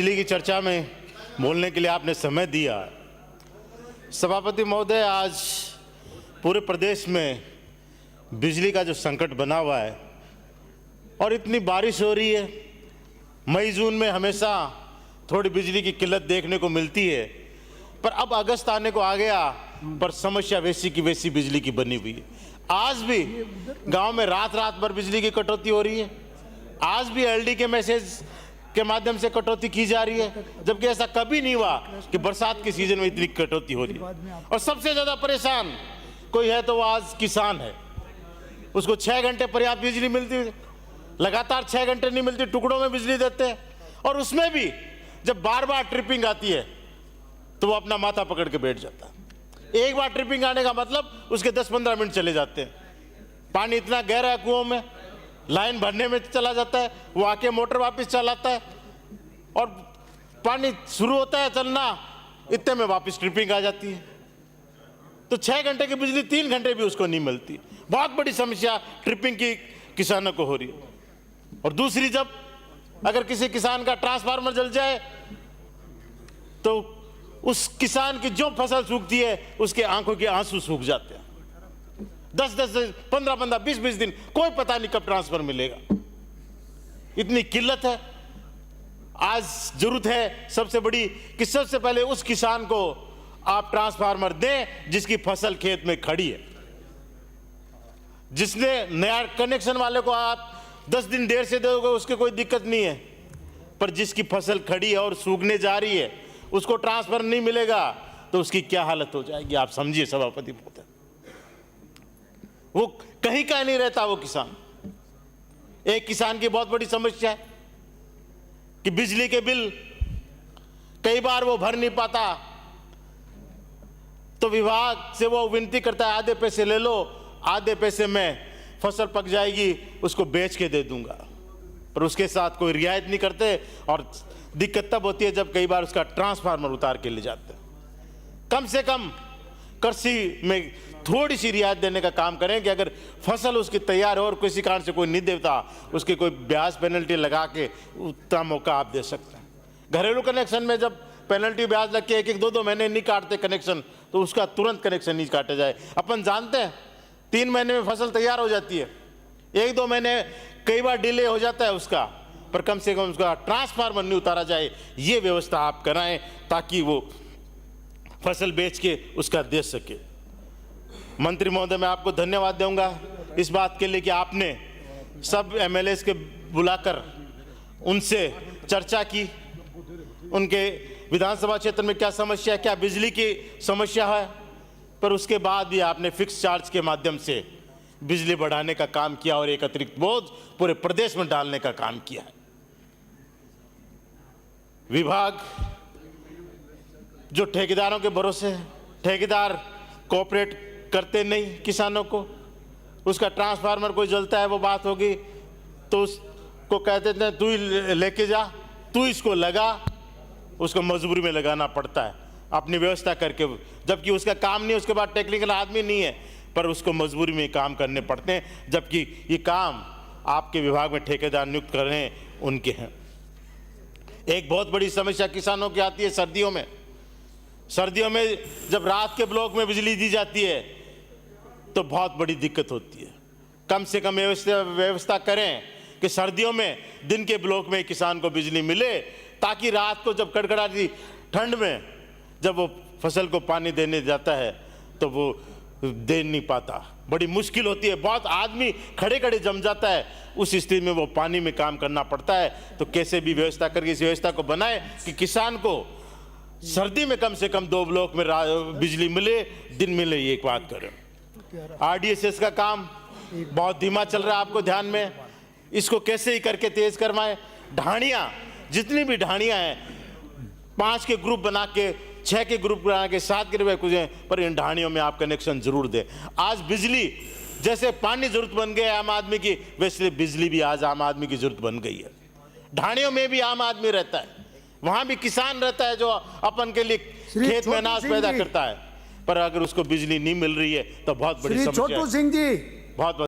बिजली की चर्चा में बोलने के लिए आपने समय दिया। सभापति महोदय, आज पूरे प्रदेश में बिजली का जो संकट बना हुआ है और इतनी बारिश हो रही है, मई जून में हमेशा थोड़ी बिजली की किल्लत देखने को मिलती है, पर अब अगस्त आने को आ गया पर समस्या वैसी की वैसी बिजली की बनी हुई है। आज भी गांव में रात रात भर बिजली की कटौती हो रही है, आज भी एलडी के मैसेज के माध्यम से कटौती की जा रही है, जबकि ऐसा कभी नहीं हुआ कि बरसात के सीजन में इतनी कटौती हो रही है। और सबसे ज्यादा परेशान कोई है तो वो आज किसान है। उसको 6 घंटे पर्याप्त बिजली मिलती है, लगातार 6 घंटे नहीं मिलती, टुकड़ों में बिजली देते हैं। और उसमें भी जब बार बार ट्रिपिंग आती है तो वो अपना माथा पकड़ के बैठ जाता है। एक बार ट्रिपिंग आने का मतलब उसके 10-15 मिनट चले जाते हैं। पानी इतना गहरा है कुओं में, लाइन भरने में चला जाता है, वो आके मोटर वापस चलाता है और पानी शुरू होता है चलना, इतने में वापस ट्रिपिंग आ जाती है। तो 6 घंटे की बिजली 3 घंटे भी उसको नहीं मिलती। बहुत बड़ी समस्या ट्रिपिंग की किसानों को हो रही है। और दूसरी, जब अगर किसी किसान का ट्रांसफार्मर जल जाए तो उस किसान की जो फसल सूखती है उसके आंखों के आंसू सूख जाते हैं। 10-10, 15-15, 20-20 दिन कोई पता नहीं कब ट्रांसफर मिलेगा। इतनी किल्लत है। आज जरूरत है सबसे बड़ी कि सबसे पहले उस किसान को आप ट्रांसफार्मर दें जिसकी फसल खेत में खड़ी है। जिसने नया कनेक्शन वाले को आप 10 दिन देर से दोगे उसके कोई दिक्कत नहीं है, पर जिसकी फसल खड़ी है और सूखने जा रही है उसको ट्रांसफर नहीं मिलेगा तो उसकी क्या हालत हो जाएगी, आप समझिए सभापति महोदय। वो कहीं का नहीं रहता वो किसान। एक किसान की बहुत बड़ी समस्या है कि बिजली के बिल कई बार वो भर नहीं पाता, तो विभाग से वो विनती करता है आधे पैसे ले लो, आधे पैसे में फसल पक जाएगी उसको बेच के दे दूंगा, पर उसके साथ कोई रियायत नहीं करते। और दिक्कत तब होती है जब कई बार उसका ट्रांसफार्मर उतार के ले जाते हैं। कम से कम कृषि में थोड़ी सी रियायत देने का काम करें कि अगर फसल उसकी तैयार हो और किसी कारण से कोई नहीं देता, उसके कोई ब्याज पेनल्टी लगा के उतना मौका आप दे सकते हैं। घरेलू कनेक्शन में जब पेनल्टी ब्याज लग के 1-2 महीने नहीं काटते कनेक्शन, तो उसका तुरंत कनेक्शन नहीं काटा जाए। अपन जानते हैं 3 महीने में फसल तैयार हो जाती है, 1-2 महीने कई बार डिले हो जाता है उसका, पर कम से कम उसका ट्रांसफार्मर नहीं उतारा जाए, ये व्यवस्था आप कराएं ताकि वो फसल बेच के उसका दे सके। मंत्री महोदय, मैं आपको धन्यवाद दूंगा इस बात के लिए कि आपने सब एमएलएस के बुलाकर उनसे चर्चा की, उनके विधानसभा क्षेत्र में क्या समस्या है, क्या बिजली की समस्या है, पर उसके बाद भी आपने फिक्स चार्ज के माध्यम से बिजली बढ़ाने का काम किया और एक अतिरिक्त बोझ पूरे प्रदेश में डालने का काम किया है। विभाग जो ठेकेदारों के भरोसे है, ठेकेदार कोऑपरेट करते नहीं किसानों को, उसका ट्रांसफार्मर कोई जलता है वो बात होगी तो उसको कहते थे तू ही लेके जा, तू इसको लगा, उसको मजबूरी में लगाना पड़ता है अपनी व्यवस्था करके, जबकि उसका काम नहीं, उसके बाद टेक्निकल आदमी नहीं है, पर उसको मजबूरी में काम करने पड़ते हैं, जबकि ये काम आपके विभाग में ठेकेदार नियुक्त कर रहे हैं उनके हैं। एक बहुत बड़ी समस्या किसानों की आती है सर्दियों में। सर्दियों में जब रात के ब्लॉक में बिजली दी जाती है तो बहुत बड़ी दिक्कत होती है। कम से कम व्यवस्था करें कि सर्दियों में दिन के ब्लॉक में किसान को बिजली मिले, ताकि रात को जब कड़कड़ाती ठंड में जब वो फसल को पानी देने जाता है तो वो दे नहीं पाता, बड़ी मुश्किल होती है, बहुत आदमी खड़े खड़े जम जाता है, उस स्थिति में वो पानी में काम करना पड़ता है। तो कैसे भी व्यवस्था करके इस व्यवस्था को बनाए कि किसान को सर्दी में कम से कम 2 ब्लॉक में बिजली मिले, दिन मिले, ये एक बात करें। आरडीएसएस का काम बहुत धीमा चल रहा है, आपको ध्यान में, इसको कैसे ही करके तेज करवाएं। ढाणियां, जितनी भी ढाणियां हैं 5 के ग्रुप बना के, 6 के ग्रुप बना के, 7 के रुपए कुछ, पर इन ढाणियों में आप कनेक्शन जरूर दें। आज बिजली जैसे पानी जरूरत बन गया आम आदमी की, वैसे बिजली भी आज आम आदमी की जरूरत बन गई है। ढाणियों में भी आम आदमी रहता है, वहां भी किसान रहता है जो अपन के लिए खेत में अनाज पैदा करता है, पर अगर उसको बिजली नहीं मिल रही है तो बहुत बड़ी समस्या है। छोटू सिंह जी, बहुत